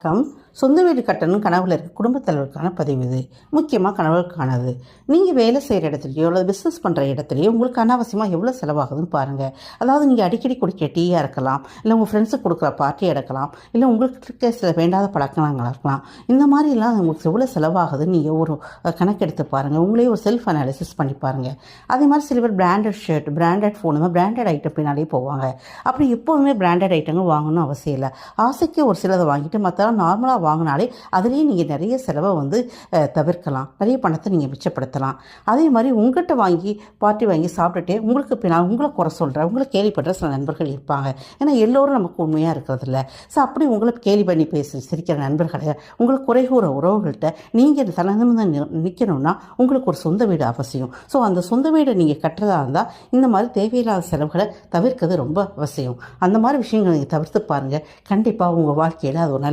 வணக்கம். சொந்த வீடு கட்டணும் கனவுல இருக்க குடும்பத் தலைவருக்கான பதிவு இது. முக்கியமாக கனவுக்கானது. நீங்கள் வேலை செய்கிற இடத்துலையோ அல்லது பிஸ்னஸ் பண்ணுற இடத்துலையோ உங்களுக்கு அனாவசியமாக எவ்வளோ செலவாகுதுன்னு பாருங்கள். அதாவது நீங்கள் அடிக்கடி குடிக்க டீயாக இருக்கலாம், இல்லை உங்கள் ஃப்ரெண்ட்ஸுக்கு கொடுக்குற பார்ட்டியாக இருக்கலாம், இல்லை உங்களுக்கு இருக்க சில வேண்டாத பழக்கங்களாக இருக்கலாம். இந்த மாதிரிலாம் உங்களுக்கு எவ்வளோ செலவாகுதுன்னு நீங்கள் ஒரு கணக்கெடுத்து பாருங்கள். உங்களே ஒரு செல்ஃப் அனாலிசிஸ் பண்ணி பாருங்கள். அதே மாதிரி சில பேர் பிராண்டட் ஷர்ட், பிராண்டட் ஃபோன், இந்த மாதிரி பிராண்டட் ஐட்டம் பின்னாலே போவாங்க. அப்படி எப்போதுமே பிராண்டட் ஐட்டங்கள் வாங்கணும் அவசியம் இல்லை. ஆசைக்கு ஒரு சிலதை வாங்கிட்டு மற்றெல்லாம் நார்மலாக வாங்கினாலே அதுலேயே நீங்கள் நிறைய செலவை தவிர்க்கலாம், நிறைய பணத்தை நீங்கள் மிச்சப்படுத்தலாம். அதே மாதிரி உங்கள்கிட்ட வாங்கி பார்ட்டி வாங்கி சாப்பிட்டுட்டே உங்களுக்கு பின்னால் உங்களை குறை சொல்கிற, உங்களை கேலி பண்ணுற சில நண்பர்கள் இருப்பாங்க. ஏன்னா எல்லோரும் நமக்கு உண்மையாக இருக்கிறதில்ல. ஸோ அப்படி உங்களை கேலி பண்ணி சிரிக்கிற நண்பர்களை, உங்களை குறைகூற உறவுகள்கிட்ட நீங்கள் தனது நிற்கணும்னா உங்களுக்கு ஒரு சொந்த வீடு அவசியம். ஸோ அந்த சொந்த வீடை நீங்கள் கட்டுறதா இருந்தால் இந்த மாதிரி தேவையில்லாத செலவுகளை தவிர்க்கிறது ரொம்ப அவசியம். அந்த மாதிரி விஷயங்களை நீங்கள் தவிர்த்து பாருங்கள். கண்டிப்பாக உங்கள் வாழ்க்கையில் அது ஒரு நல்ல